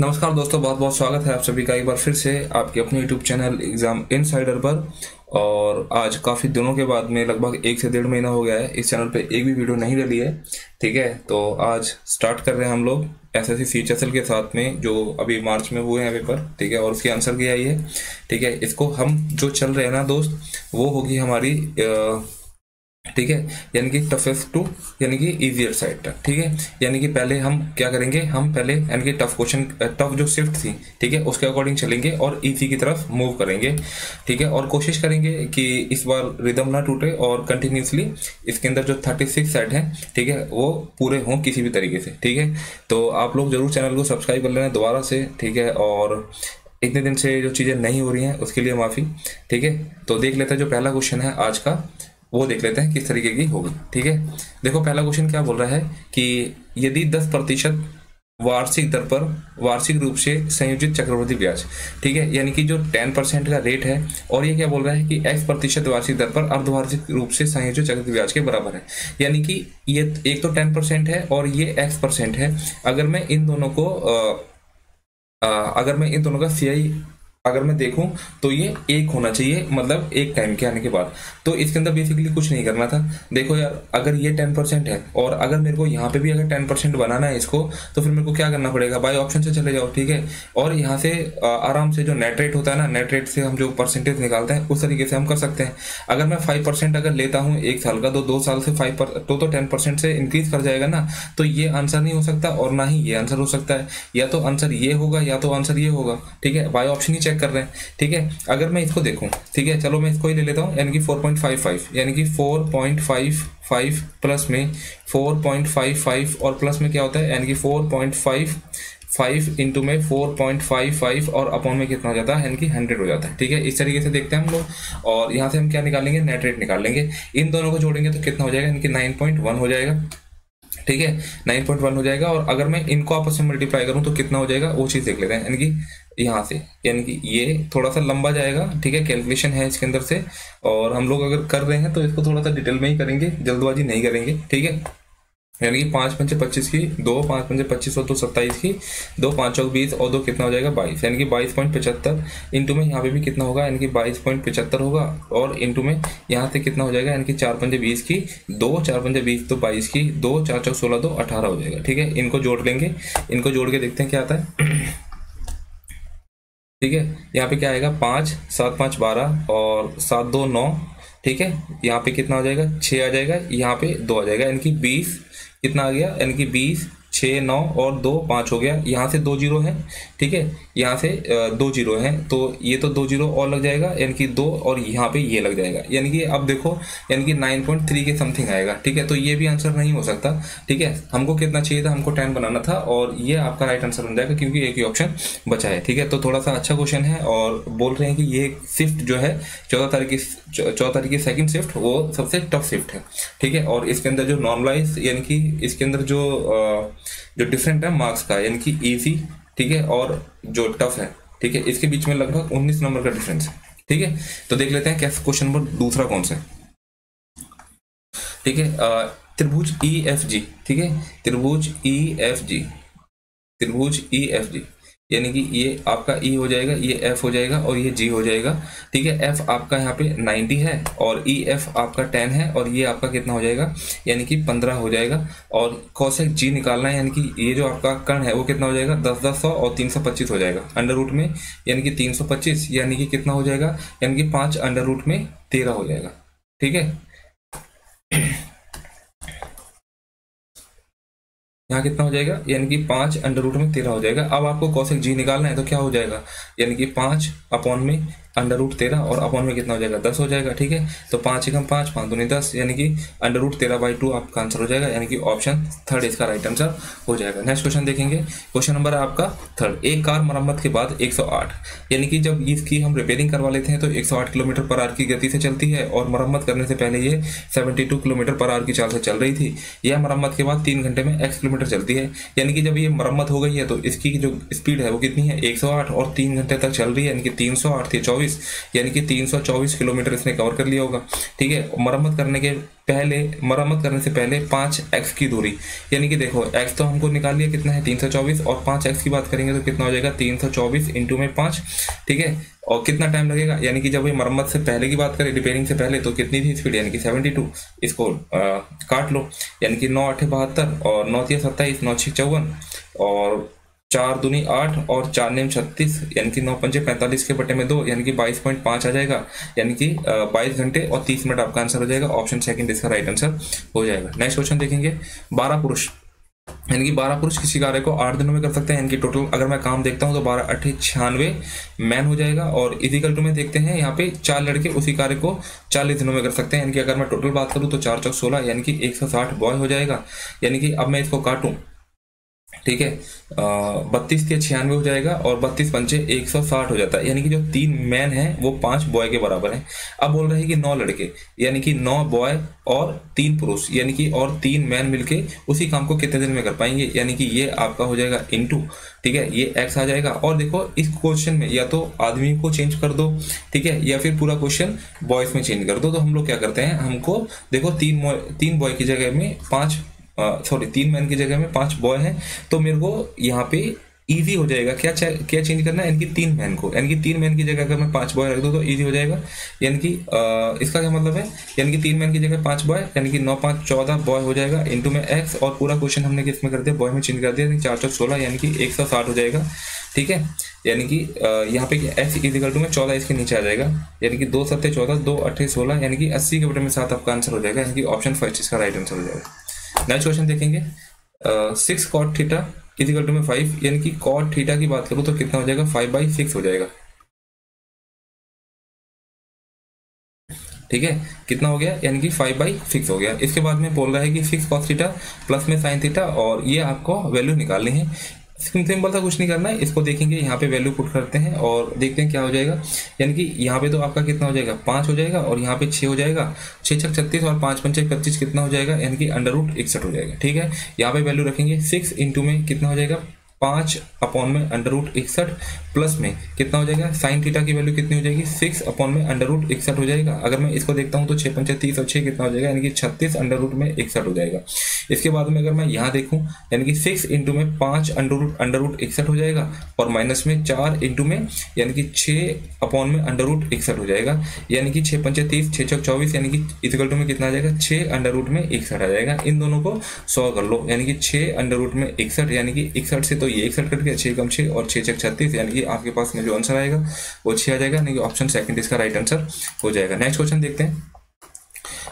नमस्कार दोस्तों, बहुत बहुत स्वागत है आप सभी का एक बार फिर से आपके अपने यूट्यूब चैनल एग्ज़ाम इनसाइडर पर। और आज काफ़ी दिनों के बाद में लगभग 1 से 1.5 महीना हो गया है इस चैनल पे एक भी वीडियो नहीं डली है। ठीक है, तो आज स्टार्ट कर रहे हैं हम लोग एसएससी सीएचएसएल के साथ में, जो अभी मार्च में हुए हैं पेपर। ठीक है, और उसकी आंसर की आई है। ठीक है, इसको हम जो चल रहे हैं ना दोस्त, वो होगी हमारी ठीक है, यानी कि टफेस्ट टू यानी कि इजियर साइड तक। ठीक है, यानी कि पहले हम क्या करेंगे, हम पहले यानी कि टफ क्वेश्चन, टफ जो शिफ्ट थी, ठीक है, उसके अकॉर्डिंग चलेंगे और इजी की तरफ मूव करेंगे। ठीक है, और कोशिश करेंगे कि इस बार रिदम ना टूटे और कंटिन्यूसली इसके अंदर जो 36 सेट हैं, ठीक है, वो पूरे हों किसी भी तरीके से। ठीक है, तो आप लोग जरूर चैनल को सब्सक्राइब कर लेना दोबारा से। ठीक है, और इतने दिन से जो चीज़ें नहीं हो रही हैं उसके लिए माफ़ी। ठीक है, तो देख लेते हैं जो पहला क्वेश्चन है आज का, वो देख लेते हैं किस तरीके की होगी। ठीक है, देखो पहला क्वेश्चन क्या बोल रहा है कि यदि 10% वार्षिक दर पर वार्षिक रूप से संयोजित चक्रवृद्धि ब्याज, ठीक है, यानी कि जो 10% का रेट है, और ये क्या बोल रहा है कि x% वार्षिक दर पर अर्धवार्षिक रूप से संयोजित चक्रवृद्धि ब्याज के बराबर है। यानी कि ये एक तो 10% है और ये x% है। अगर मैं इन दोनों को अगर मैं इन दोनों का सीआई अगर मैं देखूं तो ये एक होना चाहिए, मतलब एक टाइम के आने के बाद। तो इसके अंदर बेसिकली कुछ नहीं करना था। देखो यार, अगर ये 10% है और अगर मेरे को यहाँ पे भी अगर 10% बनाना है इसको, तो फिर मेरे को क्या करना पड़ेगा, बाय ऑप्शन से चले जाओ। ठीक है, और यहाँ से आराम से जो नेट रेट होता है ना, नेट रेट से हम जो परसेंटेज निकालते हैं उस तरीके से हम कर सकते हैं। अगर मैं 5% अगर लेता हूँ एक साल का, तो 2 साल से 5% तो 10% से इंक्रीज कर जाएगा ना, तो ये आंसर नहीं हो सकता और ना ही ये आंसर हो सकता है। या तो आंसर ये होगा या तो आंसर ये होगा। ठीक है, बाय ऑप्शन ही चेक कर रहे हैं। ठीक है, अगर मैं इसको देखूं, ठीक है, चलो मैं इसको ही ले लेता हूं, यानी कि 4.55, यानी कि 4.55 प्लस में 4.55 और प्लस में क्या होता है, यानी कि 4.55 इंटू में 4.55 और अपॉन में कितना हो जाता है, यानी कि 100 हो जाता है। ठीक है, इस तरीके से देखते हैं हम लोग। और यहाँ से हम क्या निकालेंगे, नेट रेट निकाल लेंगे। इन दोनों को जोड़ेंगे तो कितना हो जाएगा, यानी कि 9.1 हो जाएगा। ठीक है, 9.1 हो जाएगा। और अगर मैं इनको आपस में मल्टीप्लाई करूं तो कितना हो जाएगा, वो चीज़ देख लेते हैं। यानी कि यहाँ से, यानी कि ये थोड़ा सा लंबा जाएगा। ठीक है, कैलकुलेशन है इसके अंदर से, और हम लोग अगर कर रहे हैं तो इसको थोड़ा सा डिटेल में ही करेंगे, जल्दबाजी नहीं करेंगे। ठीक है, यानी कि 5 पंचे 25 की 2, 5 पंचे 25 और 2 27 की 2, 5 चौक 20 और 2 कितना हो जाएगा 22, यानी कि 22.75 इंटू में यहाँ पे भी कितना होगा, यानी कि 22.75 होगा। और इंटू में यहाँ से कितना हो जाएगा, यानी कि 4 पंजे 20 की 2, 4 पंजे 20 तो 22 की 2, 4 चौक 16 2 18 हो जाएगा। ठीक है, इनको जोड़ लेंगे, इनको जोड़ के देखते हैं क्या आता है। ठीक है, यहाँ पे क्या आएगा, 5 7 5 12 और 7 2 9। ठीक है, यहाँ पे कितना आ जाएगा, 6 आ जाएगा, यहाँ पे 2 आ जाएगा, यानी कि 20 कितना आ गया, यानी कि 20 6 9 और 2 5 हो गया। यहाँ से 2 जीरो है। ठीक है, यहाँ से 2 जीरो है, तो ये तो 2 जीरो और लग जाएगा, यानी कि 2, और यहाँ पे ये लग जाएगा, यानी कि अब देखो, यानी कि 9.3 के समथिंग आएगा। ठीक है, तो ये भी आंसर नहीं हो सकता। ठीक है, हमको कितना चाहिए था, हमको 10 बनाना था, और ये आपका राइट आंसर बन जाएगा क्योंकि एक ही ऑप्शन बचा है। ठीक है, तो थोड़ा सा अच्छा क्वेश्चन है, और बोल रहे हैं कि ये शिफ्ट जो है 14 तारीख की सेकंड शिफ्ट, वो सबसे टफ शिफ्ट है। ठीक है, और इसके अंदर जो नॉर्मलाइज, यानी कि इसके अंदर जो डिफरेंट है मार्क्स का, यानी कि इजी, ठीक है, और जो टफ है, ठीक है, इसके बीच में लगभग 19 नंबर का डिफरेंस है। ठीक है, तो देख लेते हैं कैसे क्वेश्चन नंबर दूसरा कौन सा है। ठीक है, त्रिभुज EFG, ठीक है, त्रिभुज EFG, त्रिभुज EFG, यानी कि ये आपका E हो जाएगा, ये F हो जाएगा और ये G हो जाएगा। ठीक है, F आपका यहाँ पे 90 है और EF आपका 10 है, और ये आपका कितना हो जाएगा, यानी कि 15 हो जाएगा। और कोसेक G निकालना है, यानी कि ये जो आपका कर्ण है वो कितना हो जाएगा, 10 10 100 और 325 हो जाएगा अंडर रूट में, यानी कि 325, यानी कि कितना हो जाएगा, यानी कि 5 अंडर रूट में 13 हो जाएगा। ठीक है, यहाँ कितना हो जाएगा, यानी कि 5 अंडर रूट में 13 हो जाएगा। अब आपको कोसेक G निकालना है, तो क्या हो जाएगा, यानी कि 5 अपॉन में अंडर रूट 13 और अपॉन में कितना हो जाएगा, 10 हो जाएगा। ठीक है, तो 5 एकम 5 5 दूनी 10, यानी कि अंडर रूट 13/2 आपका आंसर हो जाएगा, यानी कि ऑप्शन थर्ड इसका राइट आंसर हो जाएगा। नेक्स्ट क्वेश्चन देखेंगे, क्वेश्चन नंबर है आपका थर्ड। एक कार मरम्मत के बाद 108, यानी कि जब इसकी हम रिपेयरिंग करवा लेते हैं तो 108 किलोमीटर पर आवर की गति से चलती है, और मरम्मत करने से पहले ये 72 किलोमीटर पर आवर की चाल से चल रही थी। यह मरम्मत के बाद 3 घंटे में x किलोमीटर चलती है, यानी कि जब ये मरम्मत हो गई है तो इसकी जो स्पीड है वो कितनी है, 108, और 3 घंटे तक चल रही है, यानी कि 308 थे 24, यानी कि 324 किलोमीटर इसने कवर कर लिया होगा। ठीक है, मरम्मत करने के पहले, मरम्मत करने से पहले 5x की दूरी, यानी कि देखो x तो हमको निकाल लिया कितना है 324, और 5x की बात करेंगे तो कितना हो जाएगा 324 इंटू में 5, ठीक है। और कितना टाइम लगेगा, यानी कि जब ये मरम्मत से पहले की बात करें, रिपेयरिंग से पहले, तो कितनी थी स्पीड, यानी कि 72, इसको काट लो, यानी कि 9 8 72 और 9 3 27, 9 6 54 और 4 दूनी 8 और 4 9 36, यानी कि 9 5 45 के बटे में 2, यानी कि 22.5 आ जाएगा, यानी कि 22 घंटे और 30 मिनट आपका आंसर हो जाएगा। ऑप्शन सेकंड इसका राइट आंसर हो जाएगा। नेक्स्ट क्वेश्चन देखेंगे, 12 पुरुष, यानी कि 12 पुरुष किसी कार्य को 8 दिनों में कर सकते हैं, यानी कि टोटल अगर मैं काम देखता हूं तो 12 8 96 मैन हो जाएगा, और इजिकल टू में देखते हैं यहाँ पे 4 लड़के उसी कार्य को 40 दिनों में कर सकते हैं, यानी कि अगर मैं टोटल बात करूं तो 4 चौक 16, यानी कि 160 बॉय हो जाएगा। यानी कि अब मैं इसको काटूं, ठीक है, 32 के 96 हो जाएगा और 32 पंचे 160 हो जाता है, यानी कि जो 3 मैन है वो 5 बॉय के बराबर है। अब बोल रहे हैं कि 9 लड़के, यानी कि 9 बॉय और 3 पुरुष, यानी कि और 3 मैन मिलके उसी काम को कितने दिन में कर पाएंगे, यानी कि ये आपका हो जाएगा इनटू, ठीक है, ये x आ जाएगा। और देखो इस क्वेश्चन में या तो आदमी को चेंज कर दो, ठीक है, या फिर पूरा क्वेश्चन बॉयज में चेंज कर दो। तो हम लोग क्या करते हैं, हमको देखो 3 बॉय की जगह में 3 मैन की जगह में 5 बॉय हैं, तो मेरे को यहाँ पे इजी हो जाएगा। क्या चेंज करना है, यानी कि 3 मैन को, यानी कि 3 मैन की जगह अगर मैं 5 बॉय रख दूँ तो इजी हो जाएगा। यानी कि इसका क्या मतलब है, यानी कि 3 मैन की जगह 5 बॉय, यानी कि 9 5 14 बॉय हो जाएगा इंटू में x, और पूरा क्वेश्चन हमने किस में कर दिया, बॉय में चेंज कर दिया, 4 चौक 16, यानी कि 160 हो जाएगा, ठीक है। यानी कि यहाँ पे x इजिकल टू में 14 इसके नीचे आ जाएगा, यानी कि 2 7 14 2 8 16, यानी कि 80 के बटे में 7 आपका आंसर हो जाएगा, यानी कि ऑप्शन फर्स्ट इसका राइट आंसर हो जाएगा। नेक्स्ट क्वेश्चन देखेंगे, 6 cot थीटा इजिकल टू में 5, यानी कि cot थीटा की बात करूं तो कितना हो जाएगा 5/6 हो जाएगा, ठीक है, कितना हो गया, यानी कि 5/6 हो गया। इसके बाद में बोल रहा है कि 6 cos थीटा प्लस में sin थीटा, और ये आपको वैल्यू निकालनी है। सिंपल सा कुछ नहीं करना है, इसको देखेंगे, यहाँ पे वैल्यू पुट करते हैं और देखते हैं क्या हो जाएगा। यानी कि यहाँ पे तो आपका कितना हो जाएगा 5 हो जाएगा, और यहाँ पे 6 हो जाएगा, 6 6 36 और 5 5 25 कितना हो जाएगा, यानी कि √61 हो जाएगा, ठीक है। यहाँ पे वैल्यू रखेंगे, 6 इंटू में कितना हो जाएगा 5 अपॉन में √61 प्लस में कितना हो जाएगा, साइन थीटा की वैल्यू कितनी हो जाएगी 6 अपॉन में √61 हो जाएगा। अगर मैं इसको देखता हूँ तो 6 5 30 और 6 कितना हो जाएगा, यानी कि 36 √61 हो जाएगा। इसके बाद में अगर मैं यहाँ देखूँ, यानी कि 6 इंटू में 5 √61 हो जाएगा, और माइनस में 4 इंटू में, यानी कि 6 अपॉन में √61 हो जाएगा, यानी कि 6 5 30 6 चौक 24, यानी कि इक्वल टू में कितना आ जाएगा 6 √61 आ जाएगा। इन दोनों को सॉल्व कर लो, यानी कि 6 √61, यानी कि 61 से तो ये 61 कट गया, 6 कम 6 और 6 6 36, यानी कि आपके पास में जो आंसर आएगा वो 6 आ जाएगा, यानी कि ऑप्शन सेकंड इसका राइट आंसर हो जाएगा। नेक्स्ट क्वेश्चन देखते हैं,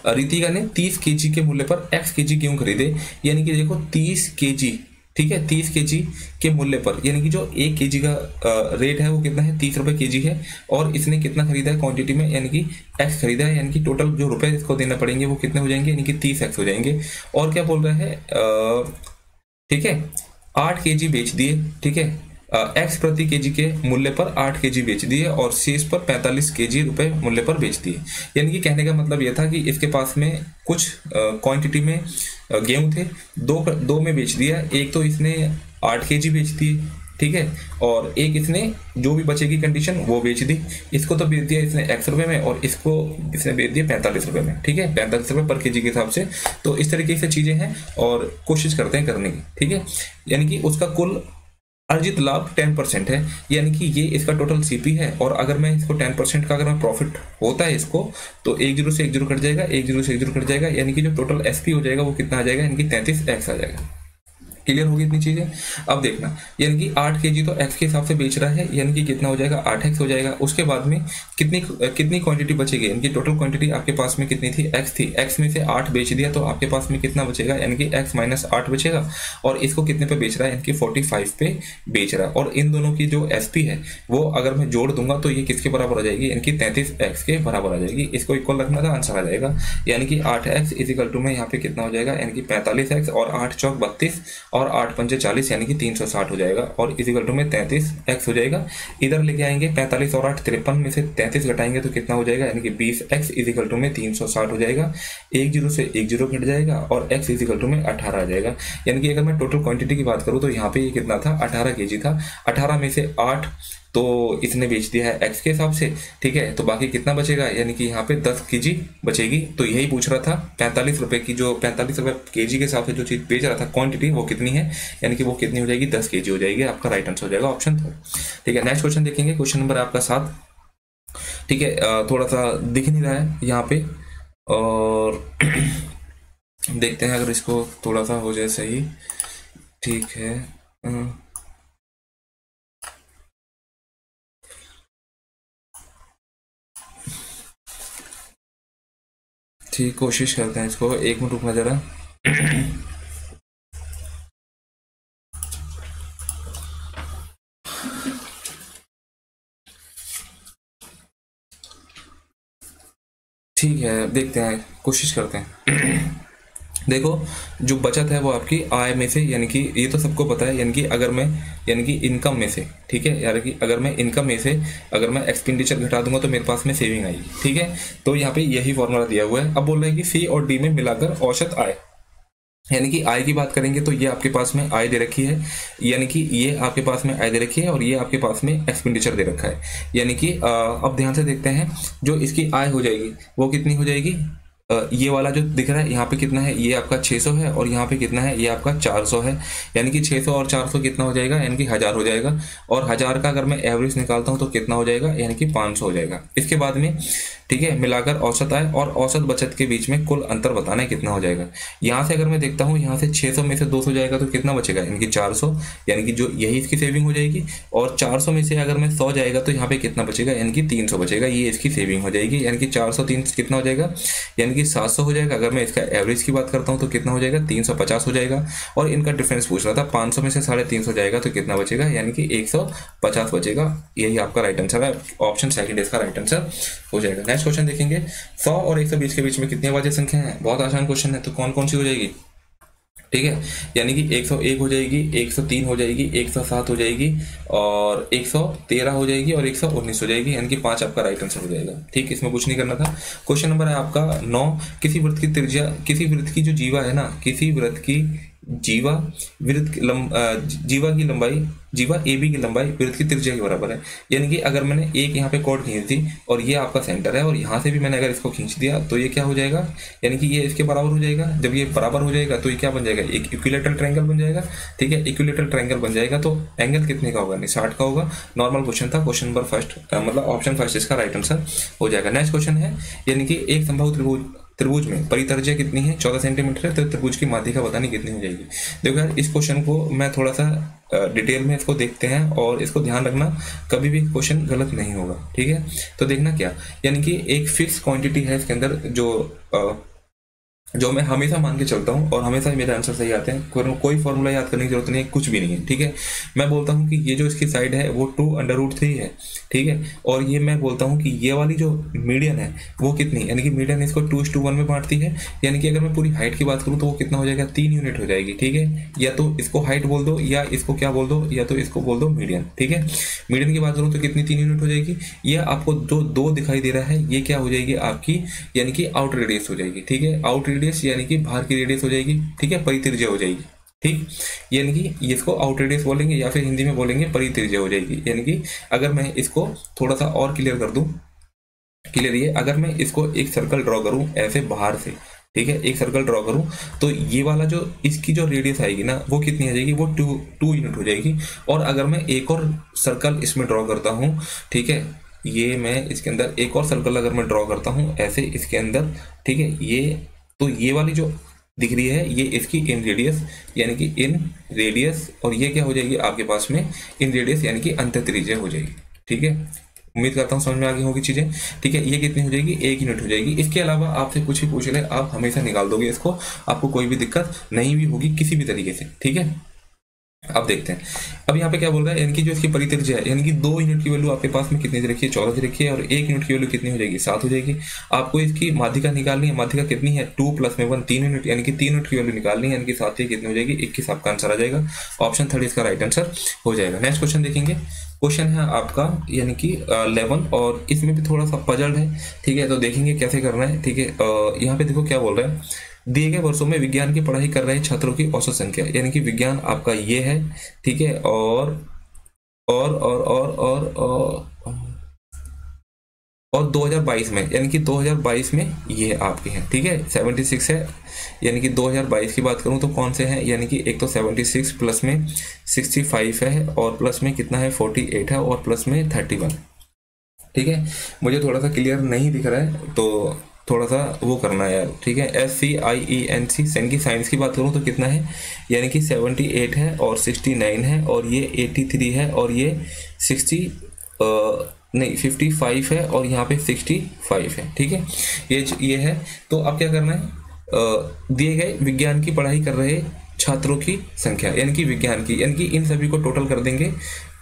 रितिका ने 30 kg के मूल्य पर x kg गेहूं खरीदे, यानी कि देखो 30 kg, ठीक है, 30 kg के मूल्य पर, यानी कि जो 1 kg का रेट है वो कितना है 30 रुपए kg है, और इसने कितना खरीदा है क्वांटिटी में, यानी कि x खरीदा है, यानी कि टोटल जो रुपए इसको देना पड़ेंगे वो कितने हो जाएंगे, यानी कि 30x हो जाएंगे। और क्या बोल रहा है, ठीक है, 8 kg बेच दिए, ठीक है, x प्रति kg के मूल्य पर 8 kg बेच दिए, और शेष पर 45 kg रुपए मूल्य पर बेच दिए। यानी कि कहने का मतलब यह था कि इसके पास में कुछ क्वांटिटी में गेहूं थे, दो में बेच दिया, एक तो इसने 8 kg बेच दिए, ठीक है, और एक इसने जो भी बचेगी कंडीशन वो बेच दी। इसको तो बेच दिया इसने x रुपए में, और इसको इसने बेच दिया 45 रुपए में, ठीक है, 45 रुपए पर kg के हिसाब से। तो इस तरीके से चीजें हैं और कोशिश करते हैं करने की, ठीक है। यानी कि उसका कुल अर्जित लाभ 10% है, यानी कि ये इसका टोटल सीपी है, और अगर मैं इसको 10% का अगर मैं प्रॉफिट होता है इसको, तो 1 0 से 1 0 कट जाएगा, 1 0 से 1 0 कट जाएगा, यानी कि जो टोटल एसपी हो जाएगा वो कितना आ जाएगा, यानी कि 33x आ जाएगा। क्लियर होगी इतनी चीजें। अब देखना, यानी कि 8 kg तो x के हिसाब से बेच रहा है, यानी कि कितना हो जाएगा 8x हो जाएगा। उसके बाद में कितनी क्वांटिटी बचेगी, यानी कि टोटल क्वांटिटी आपके पास में कितनी थी, x थी, x में से 8 बेच दिया तो आपके पास में कितना बचेगा, यानी कि x माइनस 8 बचेगा, और इसको कितने पे बेच रहा है, यानी कि 45 पे बेच रहा है। और इन दोनों की जो एसपी है वो अगर मैं जोड़ दूंगा तो ये किसके बराबर हो जाएगी, यानी कि 33x के बराबर आ जाएगी। इसको इक्वल रखना था, आंसर आ जाएगा, यानी कि 8x इजिकल टू में यहाँ पे कितना हो जाएगा, यानी कि 45x, और 8 चौक 32 और 8 पंजे 40, यानी कि 360 हो जाएगा, और इजिकल टू में 33x हो जाएगा। इधर लेके आएंगे 45 और 8 53 में से 33 घटाएंगे तो कितना हो जाएगा, यानी कि 20x इजिकल टू में 360 हो जाएगा। 1 0 से 1 0 घट जाएगा, और x इजिकल टू में 18 आ जाएगा। यानी कि अगर मैं टोटल क्वांटिटी की बात करूँ तो यहाँ पे ये कितना था, 18 kg था। 18 में से 8 तो इसने बेच दिया है x के हिसाब से, ठीक है। तो बाकी कितना बचेगा, यानी कि यहाँ पे 10 kg बचेगी। तो यही पूछ रहा था 45 रुपए की, जो 45 रुपए kg के हिसाब से जो चीज़ बेच रहा था क्वांटिटी वो कितनी है, यानी कि वो कितनी हो जाएगी, 10 kg हो जाएगी। आपका राइट आंसर हो जाएगा ऑप्शन 3, ठीक है। नेक्स्ट क्वेश्चन देखेंगे, क्वेश्चन नंबर आपका 7, ठीक है। थोड़ा सा दिख नहीं रहा है यहाँ पे, और देखते हैं अगर इसको थोड़ा सा हो जाए सही, ठीक है। ठीक, कोशिश करते हैं इसको, 1 मिनट रुकना जरा। ठीक है, देखते हैं, कोशिश करते हैं। देखो, जो बचत है वो आपकी आय में से, यानी कि ये तो सबको पता है, यानी कि अगर मैं, यानी कि इनकम में से, ठीक है, यानी कि अगर मैं इनकम में से अगर मैं एक्सपेंडिचर घटा दूंगा तो मेरे पास में सेविंग आएगी, ठीक है। तो यहाँ पे यही फॉर्मूला दिया हुआ है। अब बोल रहा है कि सी और डी में मिलाकर औसत आय, यानी कि आय की बात करेंगे तो ये आपके पास में आय दे रखी है, यानी कि ये आपके पास में आय दे रखी है और ये आपके पास में एक्सपेंडिचर दे रखा है। यानी कि अब ध्यान से देखते हैं, जो इसकी आय हो जाएगी वो कितनी हो जाएगी, ये वाला जो दिख रहा है यहाँ पे कितना है, ये आपका 600 है, और यहाँ पे कितना है, ये आपका 400 है। यानी कि 600 और 400 कितना हो जाएगा, यानी कि 1000 हो जाएगा। और 1000 का अगर मैं एवरेज निकालता हूँ तो कितना हो जाएगा, यानी कि 500 हो जाएगा। इसके बाद में, ठीक है, मिलाकर औसत आय और औसत बचत के बीच में कुल अंतर बताना है कितना हो जाएगा। यहाँ से अगर मैं देखता हूँ, यहाँ से 600 में से 200 जाएगा तो कितना बचेगा, यानी कि 400, यानी कि जो यही इसकी सेविंग हो जाएगी। और 400 में से अगर मैं 100 जाएगा तो यहाँ पे कितना बचेगा, यानी कि 300 बचेगा, ये इसकी सेविंग हो जाएगी। यानी कि 400 3 कितना हो जाएगा, यानी कि 700 हो जाएगा। अगर मैं इसका एवरेज की बात करता हूँ तो कितना हो जाएगा, 350 हो जाएगा। और इनका डिफरेंस पूछ रहा था, 500 में से 350 जाएगा तो कितना बचेगा, यानी कि 150 बचेगा। यही आपका राइट आंसर है, ऑप्शन सेकंड इसका राइट आंसर हो जाएगा। नेक्स्ट क्वेश्चन देखेंगे, 100 और 120 के बीच में कितनी अभाज्य संख्या है। बहुत आसान क्वेश्चन है, तो कौन कौन सी हो जाएगी, ठीक है। यानी कि 101 हो जाएगी, 103 हो जाएगी, 107 हो जाएगी, और 113 हो जाएगी, और 119 हो जाएगी, यानी कि 5 आपका राइट आंसर हो जाएगा। ठीक, इसमें कुछ नहीं करना था। क्वेश्चन नंबर है आपका 9, किसी वृत्त की त्रिज्या, किसी वृत्त की जो जीवा है ना, किसी वृत्त की जीवा, जीवा की लंबाई, जीवा ए बी की लंबाई वृत्त की त्रिज्या के बराबर है। यानी कि अगर मैंने एक यहाँ पे कॉर्ड खींच दी और ये आपका सेंटर है, और यहाँ से भी मैंने अगर इसको खींच दिया तो ये क्या हो जाएगा, यानी कि ये इसके बराबर हो जाएगा। जब ये बराबर हो जाएगा तो ये क्या बन जाएगा, एक इक्विलेटरल ट्रायंगल बन जाएगा। ठीक है, इक्विलेटरल ट्रायंगल बन जाएगा तो एंगल कितने का होगा, 60 का होगा। नॉर्मल क्वेश्चन था, क्वेश्चन नंबर फर्स्ट, मतलब ऑप्शन फर्स्ट इसका राइट आंसर हो जाएगा। नेक्स्ट क्वेश्चन है, यानी कि एक संभव त्रिभुज में परितर्ज्य कितनी है, 14 सेंटीमीटर है, तो त्रिभुज की माध्यिका बतानी कितनी हो जाएगी। देखो यार, इस क्वेश्चन को मैं थोड़ा सा डिटेल में इसको देखते हैं, और इसको ध्यान रखना, कभी भी क्वेश्चन गलत नहीं होगा। ठीक है, तो देखना क्या, यानी कि एक फिक्स क्वांटिटी है इसके अंदर, जो मैं हमेशा मान के चलता हूँ और हमेशा मेरे आंसर सही आते हैं। कोई फॉर्मूला याद करने की जरूरत नहीं है, कुछ भी नहीं है। ठीक है, मैं बोलता हूँ कि ये जो इसकी साइड है वो 2√3 है। ठीक है, और ये मैं बोलता हूँ कि ये वाली जो मीडियन है वो कितनी, यानी कि मीडियन इसको 2:1 में बांटती है। यानी कि अगर मैं पूरी हाइट की बात करूँ तो वो कितना हो जाएगा, 3 यूनिट हो जाएगी। ठीक है, या तो इसको हाइट बोल दो, या इसको क्या बोल दो, या तो इसको बोल दो मीडियन। ठीक है, मीडियन की बात करूँ तो कितनी 3 यूनिट हो जाएगी। ये आपको जो 2 दिखाई दे रहा है ये क्या हो जाएगी आपकी, यानी कि आउट रेडियस हो जाएगी। ठीक है, आउट रेडियस यानी कि बाहर की रेडियस हो जाएगी। ठीक है, परित्रिज्या हो जाएगी। ठीक, यानी कि इसको आउट रेडियस बोलेंगे, या फिर हिंदी में बोलेंगे परित्रिज्या हो जाएगी। यानी कि अगर मैं इसको थोड़ा सा और क्लियर कर दूं, क्लियर ये, अगर मैं इसको एक सर्कल ड्रॉ करूं ऐसे बाहर से, ठीक है, एक सर्कल ड्रॉ करूं तो ये वाला जो इसकी जो रेडियस आएगी ना वो कितनी आ जाएगी, वो 2 यूनिट हो जाएगी। और अगर मैं एक और सर्कल इसमें ड्रॉ करता हूं, ठीक है, ये मैं इसके अंदर एक और सर्कल अगर मैं ड्रॉ करता हूं ऐसे इसके अंदर, ठीक है, ये तो ये वाली जो दिख रही है ये इसकी इन रेडियस, यानी कि इन रेडियस, और ये क्या हो जाएगी आपके पास में इन रेडियस, यानी कि अंत त्रिज्या हो जाएगी। ठीक है, उम्मीद करता हूँ समझ में आ गई होगी चीजें। ठीक है, ये कितनी हो जाएगी, 1 यूनिट हो जाएगी। इसके अलावा आपसे कुछ भी पूछ ले, आप हमेशा निकाल दोगे इसको, आपको कोई भी दिक्कत नहीं भी होगी किसी भी तरीके से। ठीक है, अब देखते हैं, अब यहाँ पे क्या बोल रहा है, यानी कि जो इसकी परित्रिज्या है, यानी कि 2 यूनिट की वैल्यू आपके पास में कितनी दे रखी है, 14 दे रखी है, और 1 यूनिट की वैल्यू कितनी हो जाएगी, 7 हो जाएगी। आपको इसकी माध्यिका निकालनी है, माध्यिका कितनी है, 2 + 1 3 यूनिट, यानी कि 3 यूनिट की वैल्यू निकालनी है, यानी कि 7 कितनी हो जाएगी, 21 आपका आंसर आ जाएगा। ऑप्शन 3 इसका राइट आंसर हो जाएगा। नेक्स्ट क्वेश्चन देखेंगे, क्वेश्चन है आपका यानी कि 11, और इसमें भी थोड़ा सा पजल्ड है। ठीक है, तो देखेंगे कैसे करना है। ठीक है, यहाँ पे देखो क्या बोल रहा है, दिए गए वर्षों में विज्ञान की पढ़ाई कर रहे छात्रों की औसत संख्या, यानी कि विज्ञान आपका ये है। ठीक है, और और 2022 में, यानी कि 2022 में ये आपके हैं, ठीक है 76 है। यानी कि 2022 की बात करूं तो कौन से हैं, यानी कि एक तो 76 प्लस में 65 है और प्लस में कितना है 48 है और प्लस में 31, ठीक है। मुझे थोड़ा सा क्लियर नहीं दिख रहा है तो थोड़ा सा वो करना है यार, ठीक है। SCIENC सेन की साइंस की बात करूं तो कितना है, यानी कि 78 है और 69 है और ये 83 है और ये 55 है और यहाँ पे 65 है, ठीक है। ये है। तो अब क्या करना है, दिए गए विज्ञान की पढ़ाई कर रहे छात्रों की संख्या, यानी कि विज्ञान की, यानी कि इन सभी को टोटल कर देंगे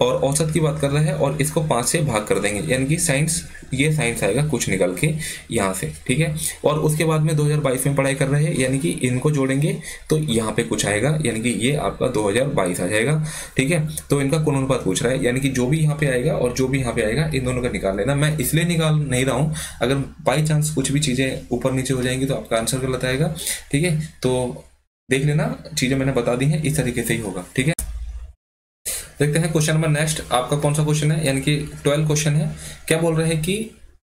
और औसत की बात कर रहे हैं और इसको 5 से भाग कर देंगे, यानी कि साइंस, ये साइंस आएगा कुछ निकल के यहाँ से, ठीक है। और उसके बाद में 2022 में पढ़ाई कर रहे हैं, यानी कि इनको जोड़ेंगे तो यहाँ पे कुछ आएगा, यानी कि ये आपका 2022 आ जाएगा, ठीक है। तो इनका कोण अनुपात पूछ रहा है, यानी कि जो भी यहाँ पे आएगा और जो भी यहाँ पे आएगा इन दोनों का निकाल लेना। मैं इसलिए निकाल नहीं रहा हूँ, अगर बाई चांस कुछ भी चीजें ऊपर नीचे हो जाएंगी तो आपका आंसर गलत आएगा, ठीक है। तो देख लेना, चीजें मैंने बता दी हैं, इस तरीके से ही होगा, ठीक है। देखते हैं क्वेश्चन नंबर नेक्स्ट, आपका कौन सा क्वेश्चन है, यानी कि 12 क्वेश्चन है। क्या बोल रहे हैं कि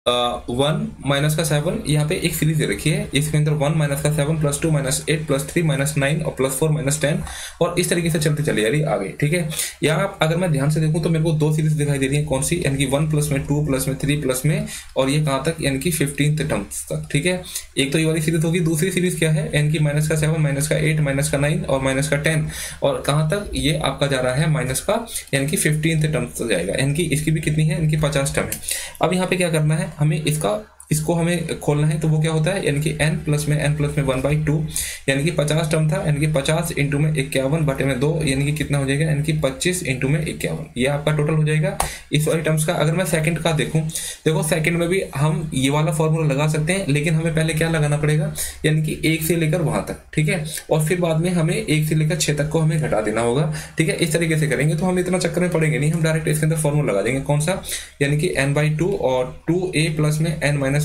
1 माइनस का 7, यहाँ पे एक सीरीज दे रखी है, इसके अंदर 1 माइनस का 7 प्लस 2 माइनस 8 प्लस 3 माइनस 9 और प्लस 4 माइनस 10 और इस तरीके से चलते चले जा रही है आगे, ठीक है। यहाँ अगर मैं ध्यान से देखूं तो मेरे को 2 सीरीज दिखाई दे रही है, कौन सी, यानी कि 1 प्लस में 2 प्लस में 3 प्लस में और ये कहाँ तक, यानी कि 15th टर्म्स तक, ठीक है। एक तो ये वाली सीरीज होगी, दूसरी सीरीज क्या है, यानी कि माइनस का 7 माइनस का 8 माइनस का 9 और माइनस का 10 और कहाँ तक, ये आपका जा रहा है माइनस का, यानी कि 15th टर्म्स तक जाएगा, यानी कि इसकी भी कितनी है, यानी कि 50 टर्म है। अब यहाँ पे क्या करना है, हमें इसको हमें खोलना है, तो वो क्या होता है, यानी कि n प्लस में 1/2, यानी कि 50 टर्म था, यानी कि 50 इंटू में 51 बटे में 2, यानी कि कितना हो जाएगा, यानी कि 25 इंटू में 51, ये आपका टोटल हो जाएगा इस वाली टर्म्स का। अगर मैं सेकंड का देखूं, देखो सेकंड में भी हम ये वाला फॉर्मूला लगा सकते हैं, लेकिन हमें पहले क्या लगाना पड़ेगा, यानी कि 1 से लेकर वहां तक, ठीक है, और फिर बाद में हमें 1 से लेकर 6 तक को हमें घटा देना होगा, ठीक है। इस तरीके से करेंगे तो हम इतना चक्कर में पड़ेंगे नहीं, हम डायरेक्ट इसके अंदर फॉर्मूला लगा देंगे, कौन सा, यानी कि n/2 और 2a प्लस में n-1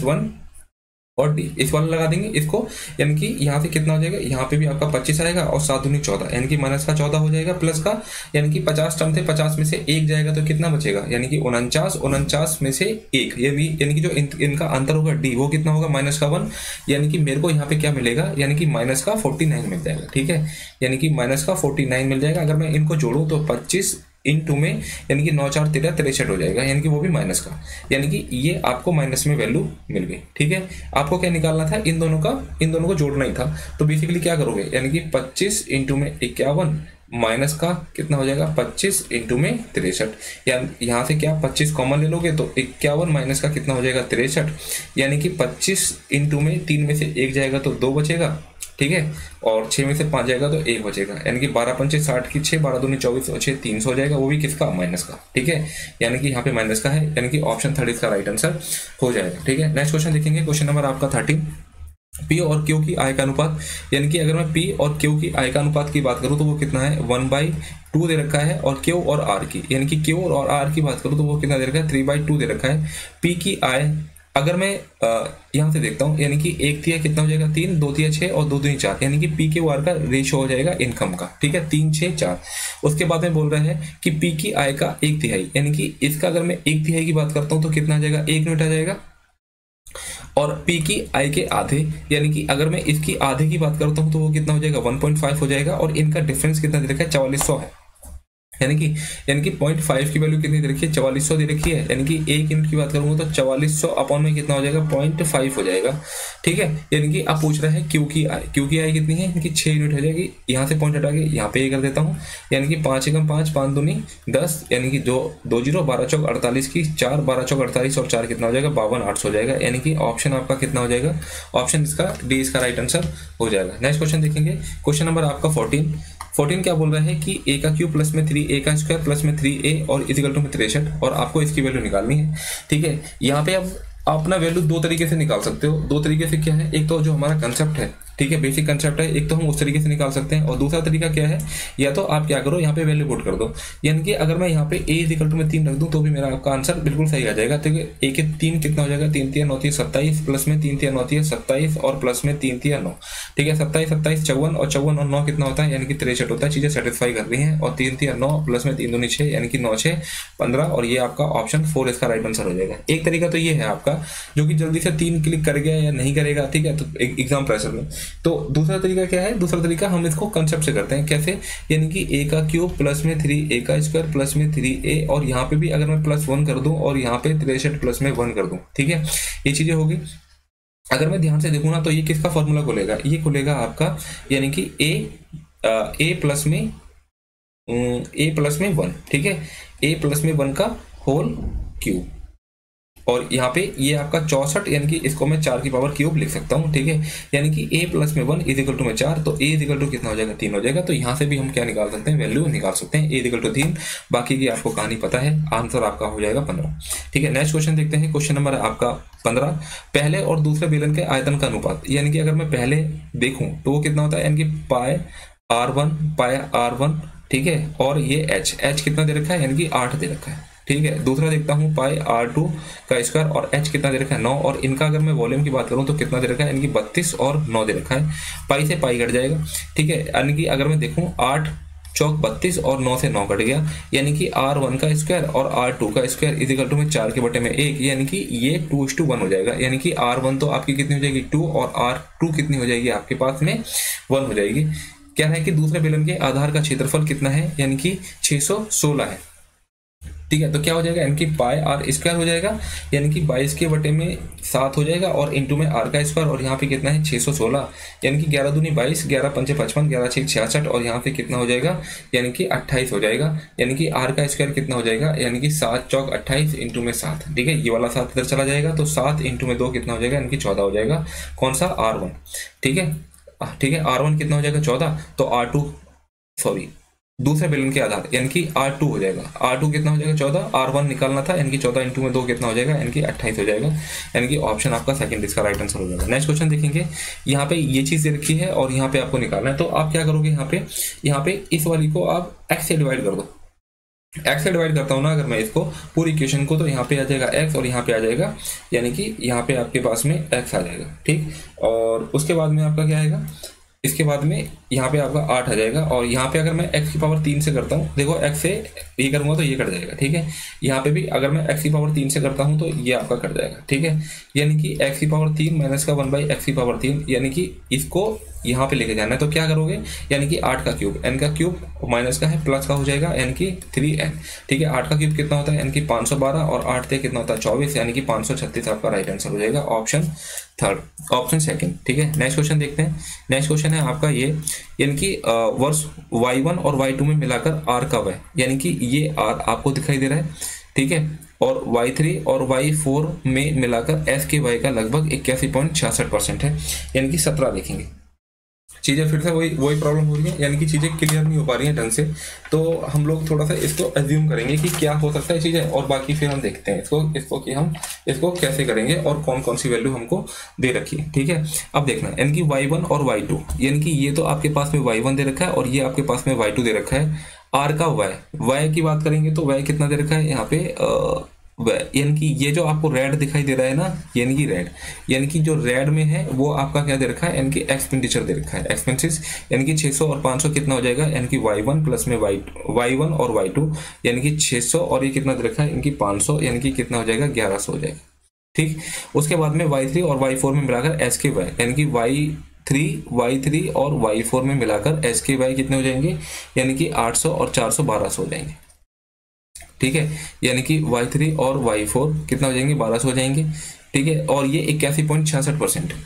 और डी, इस वाला लगा देंगे इसको, यानी कि यहाँ से कितना हो जाएगा, यहाँ पे भी आपका 25 आएगा और 7 दूनी 14, यानी कि माइनस का 14 हो जाएगा, प्लस का, यानी कि 50 टर्म थे, 50 में से 1 जाएगा तो कितना बचेगा, यानी कि 49 में से 1, ये भी, यानी कि जो इनका अंतर होगा डी, वो कितना होगा, माइनस का 1, यानी कि मेरे को यहाँ पे क्या मिलेगा, यानी कि माइनस का 49 मिल जाएगा, ठीक है, यानी कि माइनस का 49 मिल जाएगा। अगर मैं इनको जोड़ूं तो 25 इंटू में, यानी कि 9 4 13 63 हो जाएगा, यानी कि वो भी माइनस का, यानी कि ये आपको माइनस में वैल्यू मिल गई, ठीक है। आपको क्या निकालना था, इन दोनों को जोड़ना ही था। तो बेसिकली क्या करोगे, यानी कि 25 इंटू में 51 माइनस का कितना हो जाएगा, 25 इंटू में 63, यहाँ से क्या 25 कॉमन ले लोगे तो 51 माइनस का कितना हो जाएगा 63, यानी कि 25 इंटू में 3 में से 1 जाएगा तो 2 बचेगा, ठीक है, और 6 में से 5 जाएगा तो 1 बचेगा, यानी कि 12 पंचे 60 की 6, 12 दूनी 24 और 6 300 हो जाएगा, वो भी किसका, माइनस का, ठीक है, यानी कि यहाँ पे माइनस का है, यानी कि ऑप्शन 3 इसका राइट आंसर हो जाएगा, ठीक है। नेक्स्ट क्वेश्चन देखेंगे, क्वेश्चन नंबर आपका 13, पी और क्यू की आय का अनुपात, यानी कि अगर मैं पी और क्यू की आय का अनुपात की बात करूं तो वो कितना है, 1/2 दे रखा है, और क्यू और आर की, यानी कि क्यू और आर की बात करूं तो वो कितना दे रखा है, 3/2 दे रखा है। पी की आय अगर मैं यहाँ से देखता हूँ, यानी कि 1/3 कितना हो जाएगा, 3, 2/3 6 और 2/2 4, यानी कि पी के आर का रेशियो हो जाएगा इनकम का, ठीक है, 3 6 4। उसके बाद में बोल रहे हैं कि पी की आय का 1/3, यानी कि इसका अगर मैं 1/3 की बात करता हूँ तो कितना आ जाएगा, 1 यूनिट आ जाएगा, और पी की आय के आधे, यानी कि अगर मैं इसकी आधे की बात करता हूँ तो वो कितना हो जाएगा, 1.5 हो जाएगा, और इनका डिफरेंस कितना दे रखा है, 4400 है, यानी कि 0.5 की वैल्यू कितनी दे रखी है, 4400 दे रखी है, यानी कि 1 यूनिट की बात करूंगा तो 4400 अपॉन में कितना हो जाएगा, 0.5 हो जाएगा, ठीक है। यानी कि आप पूछ रहे हैं क्यू की आय कितनी है, यानी कि 6 यूनिट हो जाएगी, यहाँ से पॉइंट हटा के यहाँ पे ये कर देता हूँ, यानी कि 5 एकम 5, 5 दूनी 10, यानी कि 2 0 12 चौक 48 की 4, 12 चौक 48 और 4 कितना हो जाएगा, 52 800 हो जाएगा, यानी कि ऑप्शन आपका कितना हो जाएगा, ऑप्शन इसका डी इसका राइट आंसर हो जाएगा। नेक्स्ट क्वेश्चन देखेंगे, क्वेश्चन नंबर आपका 14 क्या बोल रहे हैं कि a का क्यूब प्लस में 3a का स्क्वायर प्लस में 3a और इक्वल टू में 63, और आपको इसकी वैल्यू निकालनी है, ठीक है। यहाँ पे अब अपना वैल्यू 2 तरीके से निकाल सकते हो, 2 तरीके से क्या है, एक तो जो हमारा कंसेप्ट है ठीक है, बेसिक कंसेप्ट है। एक तो हम उस तरीके से निकाल सकते हैं, और दूसरा तरीका क्या है, या तो आप क्या करो, यहाँ पे वैल्यू पुट कर दो, यानी कि अगर मैं यहाँ पे a इक्वल टू में 3 रख दूं तो भी मेरा आपका आंसर बिल्कुल सही आ जाएगा। तो a के 3 कितना हो जाएगा, 3 3 9 27, प्लस में 3 3 9 27 और प्लस में 3 3 9, ठीक है, 27 27 54 और 54 और 9 कितना होता है, यानी कि 63 होता है। चीजें सेटिस्फाई कर रही हैं, और 3 3 9 प्लस में 3 दूनी 6, यानी कि 9 6 15, और ये आपका ऑप्शन 4 इसका राइट आंसर हो जाएगा। एक तरीका तो ये है आपका, जो कि जल्दी से 3 क्लिक कर गया या नहीं करेगा, ठीक है, तो एग्जाम प्रेशर में। तो दूसरा तरीका क्या है, दूसरा तरीका हम इसको कंसेप्ट से करते हैं। कैसे, यानी कि a का क्यूब प्लस में 3a का स्क्वायर प्लस में 3a, और यहाँ पे भी अगर मैं +1 कर दूं और यहाँ पे 63 प्लस में 1 कर दूं, ठीक है, ये चीजें होगी। अगर मैं ध्यान से देखूं ना, तो ये किसका फॉर्मूला खुलेगा, ये खुलेगा आपका, यानी कि a प्लस में 1, ठीक है, a प्लस में 1 का होल क्यूब, और यहाँ पे ये आपका 64, यानी कि इसको मैं 4 की पावर क्यूब लिख सकता हूँ, ठीक है, यानी कि a प्लस में 1 इज इक्वल टू में 4, तो a इज इक्वल टू कितना हो जाएगा, 3 हो जाएगा। तो यहाँ से भी हम क्या निकाल सकते हैं, वैल्यू निकाल सकते हैं, a इज इक्वल टू 3। बाकी की आपको कहानी पता है, आंसर आपका हो जाएगा 15, ठीक है। नेक्स्ट क्वेश्चन देखते हैं, क्वेश्चन नंबर आपका 15, पहले और दूसरे बेलन के आयतन का अनुपात, यानी कि अगर मैं पहले देखूं तो वो कितना होता है, यानी कि पाई r1, ठीक है, और ये h कितना दे रखा है, यानी कि 8 दे रखा है, ठीक है। दूसरा देखता हूँ पाई r2 का स्क्वायर, और h कितना दे रखा है, 9, और इनका अगर मैं वॉल्यूम की बात करूँ तो कितना दे रखा है, यानी कि 32 और 9 दे रखा है। पाई से पाई कट जाएगा, ठीक है, यानी कि अगर मैं देखूँ 8 चौक 32 और 9 से 9 कट गया, यानी कि r1 का स्क्वायर और r2 का स्क्वायर इज इक्वल टू में 4 के बटे में 1, यानी कि ये 2:1 हो जाएगा। यानी कि r1 तो आपकी कितनी हो जाएगी, 2, और r2 कितनी हो जाएगी आपके पास में 1 हो जाएगी। क्या है कि दूसरे बेलन के आधार का क्षेत्रफल कितना है, यानी कि 616 है, ठीक है। तो क्या हो जाएगा, यानी कि पाई r स्क्वायर हो जाएगा, यानी कि 22 के बटे में 7 हो जाएगा, और इंटू में r का स्क्वायर, और यहाँ पे कितना है 616, यानी कि 11 दूनी 22, 11 पंचे 55, 11 6 66, और यहाँ पे कितना हो जाएगा, यानी कि 28 हो जाएगा। यानी कि r का स्क्वायर कितना हो जाएगा, यानी कि 7 चौक 28 इंटू में 7, ठीक है, ये वाला 7 इधर चला जाएगा, तो 7 इंटू में 2 कितना हो जाएगा, यानी कि 14 हो जाएगा। कौन सा, r1, ठीक है, r1 कितना हो जाएगा 14, तो r2 सॉरी दूसरे बेलन के आधार, यानी कि r2 हो जाएगा, r2 कितना हो जाएगा 14, r1 निकालना था, यानी कि 14 इंटू में 2 कितना हो जाएगा, यानी कि 28 हो जाएगा। यानी कि ऑप्शन आपका सेकंड इसका राइट आंसर हो जाएगा। नेक्स्ट क्वेश्चन देखेंगे, यहाँ पे ये चीज दे रखी है और यहाँ पे आपको निकालना है, तो आप क्या करोगे, यहाँ पे इस वाली को आप x से डिवाइड कर दो। x से डिवाइड करता हूँ ना अगर मैं इसको पूरी इक्वेशन को, तो यहाँ पे आ जाएगा x और यहाँ पे आ जाएगा, यानी कि यहाँ पे आपके पास में x आ जाएगा, ठीक। और उसके बाद में आपका क्या आएगा, इसके बाद में यहाँ पे आपका 8 आ जाएगा, और यहाँ पे अगर मैं x की पावर 3 से करता हूँ, देखो x से ये करूँगा तो ये कट जाएगा, ठीक है। यहाँ पे भी अगर मैं x की पावर 3 से करता हूँ तो ये आपका कट जाएगा, ठीक है। यानी कि x की पावर 3 माइनस का 1/x की पावर 3, यानी कि इसको यहाँ पे लेके जाना है, तो क्या करोगे, यानी कि 8 का क्यूब, n का क्यूब माइनस का है प्लस का हो जाएगा, यानी कि 3n, ठीक है। 8 का क्यूब कितना होता है, यानी कि 512, और 8 से कितना होता है 24, यानी कि 536 आपका राइट आंसर हो जाएगा, ऑप्शन थर्ड, ऑप्शन सेकंड, ठीक है। नेक्स्ट क्वेश्चन देखते हैं, नेक्स्ट क्वेश्चन है आपका ये, यानी कि वर्ष y1 और y2 में मिलाकर r कब है, यानी कि ये r आपको दिखाई दे रहा है, ठीक है, और y3 और y4 में मिलाकर s के y का लगभग 81.66% है, यानी कि 17 देखेंगे। चीज़ें फिर से वही प्रॉब्लम हो रही है, यानी कि चीज़ें क्लियर नहीं हो पा रही हैं ढंग से, तो हम लोग थोड़ा सा इसको एज्यूम करेंगे कि क्या हो सकता है चीज़ें, और बाकी फिर हम देखते हैं इसको कि हम इसको कैसे करेंगे और कौन कौन सी वैल्यू हमको दे रखी है, ठीक है। अब देखना, यानी कि y1 और y2, यानी कि ये तो आपके पास में y1 दे रखा है और ये आपके पास में y2 दे रखा है। r का y की बात करेंगे तो y कितना दे रखा है यहाँ पे, यानी कि ये जो आपको रेड दिखाई दे रहा है ना, यानी कि रेड, यानी कि जो रेड में है वो आपका क्या दे रखा है, यानी कि एक्सपेंडिचर दे रखा है, एक्सपेंसेस, यानी कि 600 और 500 कितना हो जाएगा, यानी कि y1 प्लस में y1 और y2, यानी कि 600 और ये कितना दे रखा है, यानी कि 500, यानी कि कितना हो जाएगा 1100 हो जाएगा, ठीक। उसके बाद में y3 और y4 में मिलाकर s के y, यानी कि y3 और y4 में मिलाकर s के y कितने हो जाएंगे, यानी कि 800 और 400 1200 हो जाएंगे, ठीक है। यानी कि y3 और y4 कितना हो जाएंगे, 1200 हो जाएंगे, ठीक है। और ये 81.66% है।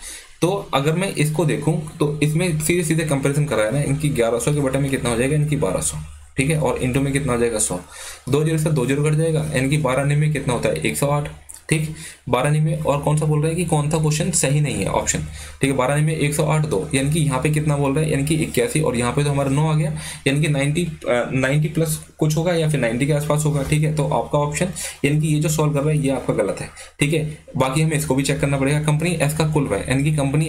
तो अगर मैं इसको देखूं तो इसमें सीधे सीधे कंपैरिजन कराया ना, इनकी 1100 के बटे में कितना हो जाएगा, इनकी 1200, ठीक है, और इंटू में कितना हो जाएगा 100, 2 जीरो से 2 जीरो कट जाएगा, यानी कि 12 में कितना होता है 108, ठीक। 12 में और कौन सा बोल रहा है कि कौन सा क्वेश्चन सही नहीं है ऑप्शन, ठीक है। 12 में 108 दो, यानी कि यहाँ पे कितना बोल रहा है, यानी कि 81, और यहाँ पे तो हमारा 9 आ गया, यानी कि 90 प्लस कुछ होगा या फिर 90 के आसपास होगा, ठीक है। तो आपका ऑप्शन यानी कि ये जो सॉल्व कर रहा है ये आपका गलत है, ठीक है। बाकी हमें इसको भी चेक करना पड़ेगा। कंपनी एस का कुल व्यय, यानी कि कंपनी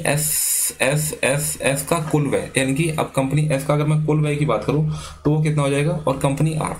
एस का कुल व्यय, यानी कि अब कंपनी एस का अगर मैं कुल व्यय की बात करूं तो वो कितना हो जाएगा, और कंपनी आर,